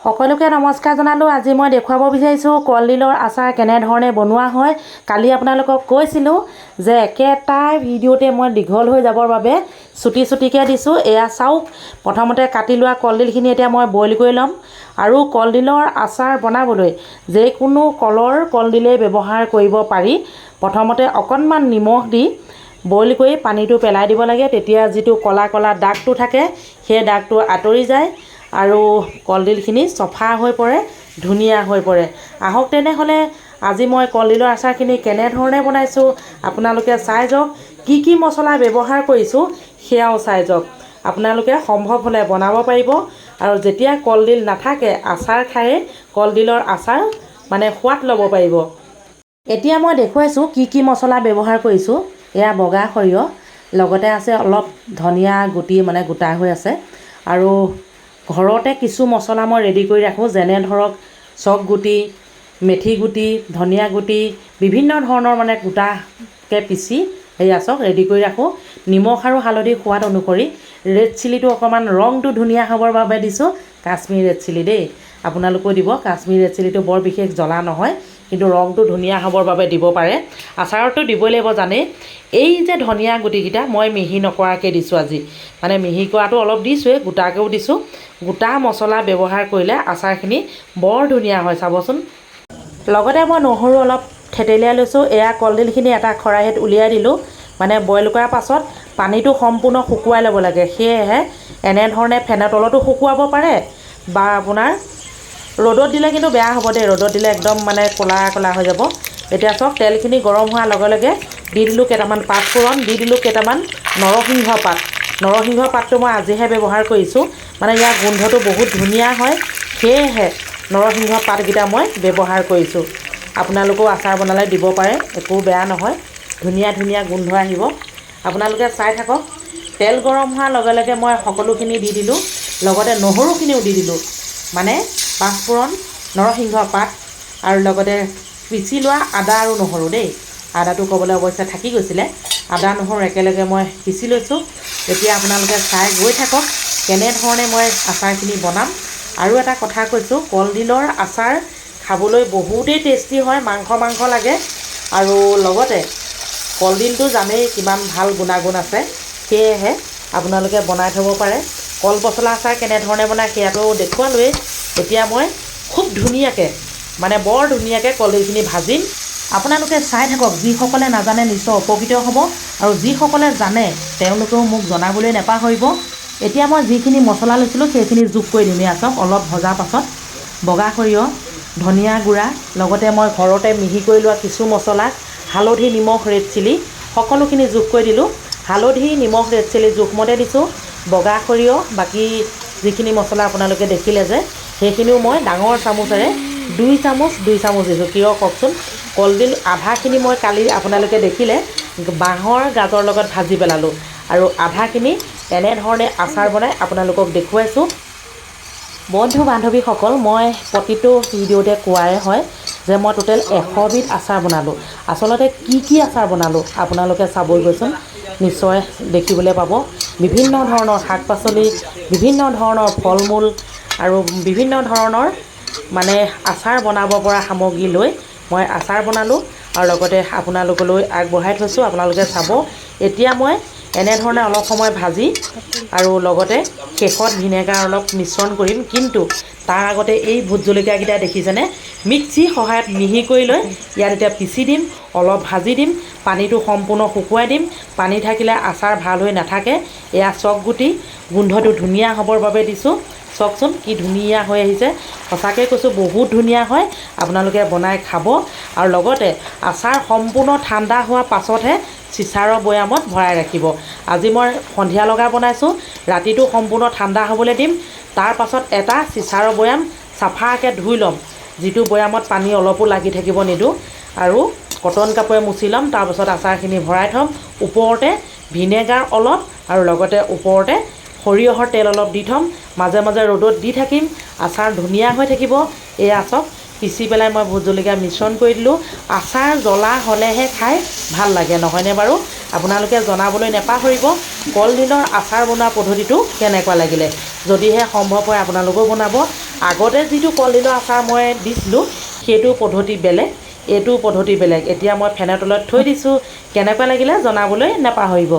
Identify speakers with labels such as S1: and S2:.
S1: সকলোকে নমস্কাৰ জনালোঁ। আজি মই দেখুৱাব বিচাৰিছোঁ কলডিলৰ আচাৰ কেনেধৰণে বনোৱা হয়। কালি আপোনালোকক কৈছিলোঁ যে একেটাই ভিডিঅ'তে মই দীঘল হৈ যাবৰ বাবে চুটিকৈ দিছোঁ। এয়া চাওক, প্ৰথমতে কাটি লোৱা কলডিলখিনি এতিয়া মই বইল কৰি ল'ম। আৰু কলডিলৰ আচাৰ বনাবলৈ যিকোনো কলৰ কলডিলেই ব্যৱহাৰ কৰিব পাৰি। প্ৰথমতে অকণমান নিমখ দি বইল কৰি পানীটো পেলাই দিব লাগে। তেতিয়া যিটো ক'লা ক'লা দাগটো থাকে সেই দাগটো আঁতৰি যায় আৰু কলডিলখিনি চফা হৈ পৰে, ধুনীয়া হৈ পৰে। আহক তেনেহ'লে আজি মই কলডিলৰ আচাৰখিনি কেনেধৰণে বনাইছোঁ আপোনালোকে চাই যাওক। কি মছলা ব্যৱহাৰ কৰিছোঁ সেয়াও চাই যাওক। আপোনালোকে সম্ভৱ হ'লে বনাব পাৰিব। আৰু যেতিয়া কলডিল নাথাকে আচাৰ খায়ে কলডিলৰ আচাৰ সোৱাদ ল'ব পাৰিব। এতিয়া মই দেখুৱাইছোঁ কি মছলা ব্যৱহাৰ কৰিছোঁ। এয়া বগা সৰিয়হ, লগতে আছে অলপ ধনিয়া গুটি গোটা হৈ আছে। আৰু ঘৰতে কিছু মছলা মই ৰেডি কৰি ৰাখোঁ, যেনে ধৰক চক গুটি, মেথি গুটি, ধনিয়া গুটি, বিভিন্ন ধৰণৰ গোটাকৈ পিচি চাওক ৰেডি কৰি ৰাখোঁ। নিমখ আৰু হালধি সোৱাদ অনুসৰি। ৰেড চিলিটো অকণমান ৰংটো ধুনীয়া হ'বৰ বাবে দিছোঁ, কাশ্মীৰ ৰেড চিলি দেই। আপোনালোকেও দিব। কাশ্মীৰ ৰেড চিলিটো বৰ বিশেষ জ্বলা নহয়, কিন্তু ৰংটো ধুনীয়া হ'বৰ বাবে দিব পাৰে। আচাৰতো দিবই লাগিব জানেই। এই যে ধনিয়া গুটিকেইটা মই মিহি নকৰাকৈ দিছোঁ আজি, মিহি কৰাটো অলপ দিছোঁৱেই, গোটাকৈও দিছোঁ। গোটা মছলা ব্যৱহাৰ কৰিলে আচাৰখিনি বৰ ধুনীয়া হয় চাবচোন। লগতে মই নহৰু অলপ থেতেলিয়াই লৈছোঁ। এয়া কলডিলখিনি এটা খৰাহীত উলিয়াই দিলোঁ। বইল কৰাৰ পাছত পানীটো সম্পূৰ্ণ শুকুৱাই ল'ব লাগে। সেয়েহে এনেধৰণে ফেনৰ তলতো শুকুৱাব পাৰে বা আপোনাৰ ৰ'দত দিলে কিন্তু বেয়া হ'ব দেই। ৰ'দত দিলে একদম ক'লা ক'লা হৈ যাব। এতিয়া চাওক তেলখিনি গৰম হোৱাৰ লগে লগে দি দিলোঁ কেইটামান পাঁচফোৰণ, দি দিলোঁ কেইটামান নৰসিংহ পাত। নৰসিংহ পাতটো মই আজিহে ব্যৱহাৰ কৰিছোঁ, ইয়াৰ গোন্ধটো বহুত ধুনীয়া হয়। সেয়েহে নৰসিংহ পাতকেইটা মই ব্যৱহাৰ কৰিছোঁ। আপোনালোকেও আচাৰ বনালে দিব পাৰে, একো বেয়া নহয়। ধুনীয়া গোন্ধ আহিব। আপোনালোকে চাই থাকক। তেল গৰম হোৱাৰ লগে লগে মই সকলোখিনি দি দিলোঁ। লগতে নহৰুখিনিও দি দিলোঁ। পাঁচফোৰণ, নৰসিংহ পাত আৰু লগতে পিচি লোৱা আদা আৰু নহৰু দেই। আদাটো ক'বলৈ অৱশ্যে থাকি গৈছিলে। আদা নহৰু একেলগে মই পিচি লৈছোঁ। এতিয়া আপোনালোকে চাই গৈ থাকক কেনেধৰণে মই আচাৰখিনি বনাম। আৰু এটা কথা কৈছোঁ, কলডিলৰ আচাৰ খাবলৈ বহুতেই টেষ্টি হয়, মাংস লাগে। আৰু লগতে কলডিলটো জানেই কিমান ভাল গুণাগুণ আছে। সেয়েহে আপোনালোকে বনাই থ'ব পাৰে। কল পচলা আচাৰ কেনেধৰণে বনায় সেয়াটো দেখুৱালোৱেই। এতিয়া মই খুব ধুনীয়াকৈ বৰ ধুনীয়াকৈ কলডিলখিনি ভাজিম। আপোনালোকে চাই থাকক। যিসকলে নাজানে নিশ্চয় উপকৃত হ'ব, আৰু যিসকলে জানে তেওঁলোকেও মোক জনাবলৈ নাপাহৰিব। এতিয়া মই যিখিনি মছলা লৈছিলোঁ সেইখিনি যোগ কৰি দিম। চাওক অলপ ভজাৰ পাছত বগা সৰিয়হ, ধনিয়া গুড়া, লগতে মই ঘৰতে মিহি কৰি লোৱা কিছু মছলা, হালধি, নিমখ, ৰেড চিলি সকলোখিনি যোগ কৰি দিলোঁ। হালধি, নিমখ, ৰেড চিলি জোখমতে দিছোঁ। বগা সৰিয়হ, বাকী যিখিনি মছলা আপোনালোকে দেখিলে যে সেইখিনিও মই ডাঙৰ চামুচেৰে 2 চামুচ দিছোঁ। কিয় কওকচোন, কলডিল আধাখিনি মই কালি আপোনালোকে দেখিলে বাঁহৰ গাজৰ লগত ভাজি পেলালোঁ, আৰু আধাখিনি এনেধৰণে আচাৰ বনাই আপোনালোকক দেখুৱাইছোঁ। বন্ধু বান্ধৱীসকল, মই প্ৰতিটো ভিডিঅ'তে কোৱাই হয় যে মই টোটেল 100 বিধ আচাৰ বনালোঁ। আচলতে কি আচাৰ বনালোঁ আপোনালোকে চাবইগৈচোন, নিশ্চয় দেখিবলৈ পাব। বিভিন্ন ধৰণৰ শাক পাচলি, বিভিন্ন ধৰণৰ ফল মূল আৰু বিভিন্ন ধৰণৰ আচাৰ বনাব পৰা সামগ্ৰী লৈ মই আচাৰ বনালোঁ, আৰু লগতে আপোনালোকলৈ আগবঢ়াই থৈছোঁ। আপোনালোকে চাব। এতিয়া মই এনেধৰণে অলপ সময় ভাজি আৰু লগতে শেষত ভিনেগাৰ অলপ মিশ্ৰণ কৰিম। কিন্তু তাৰ আগতে এই ভোট জলকীয়াকেইটা দেখিছেনে, মিক্সিৰ সহায়ত মিহি কৰি লৈ ইয়াত এতিয়া পিচি দিম, অলপ ভাজি দিম, পানীটো সম্পূৰ্ণ শুকুৱাই দিম। পানী থাকিলে আচাৰ ভাল হৈ নাথাকে। এয়া চক গুটি, গোন্ধটো ধুনীয়া হ'বৰ বাবে দিছোঁ। চাওকচোন কি ধুনীয়া হৈ আহিছে। সঁচাকৈ কৈছোঁ বহুত ধুনীয়া হয়। আপোনালোকে বনাই খাব। আৰু লগতে আচাৰ সম্পূৰ্ণ ঠাণ্ডা হোৱাৰ পাছতহে চিচাৰৰ বৈয়ামত ভৰাই ৰাখিব। আজি মই সন্ধিয়া লগা বনাইছোঁ, ৰাতিটো সম্পূৰ্ণ ঠাণ্ডা হ'বলৈ দিম। তাৰ পাছত এটা চিচাৰৰ বৈয়াম চাফাকৈ ধুই ল'ম, যিটো বৈয়ামত পানী অলপো লাগি থাকিব নিদিওঁ, আৰু কটন কাপোৰে মুচি ল'ম। তাৰপাছত আচাৰখিনি ভৰাই থ'ম। ওপৰতে ভিনেগাৰ অলপ আৰু লগতে ওপৰতে সৰিয়হৰ তেল অলপ দি থ'ম। মাজে মাজে ৰ'দত দি থাকিম। আচাৰ ধুনীয়া হৈ থাকিব। এয়া চাওক, পিচি পেলাই মই ভোট জলকীয়া মিশ্ৰণ কৰি দিলোঁ। আচাৰ জ্বলা হ'লেহে খাই ভাল লাগে, নহয়নে বাৰু? আপোনালোকে জনাবলৈ নেপাহৰিব কলডিলৰ আচাৰ বনোৱা পদ্ধতিটো কেনেকুৱা লাগিলে। যদিহে সম্ভৱ হয় আপোনালোকেও বনাব। আগতে যিটো কলডিলৰ আচাৰ মই দিছিলোঁ সেইটো পদ্ধতি বেলেগ, এইটো পদ্ধতি বেলেগ। এতিয়া মই ফেনৰ তলত থৈ দিছোঁ, কেনেকুৱা লাগিলে জনাবলৈ নেপাহৰিব।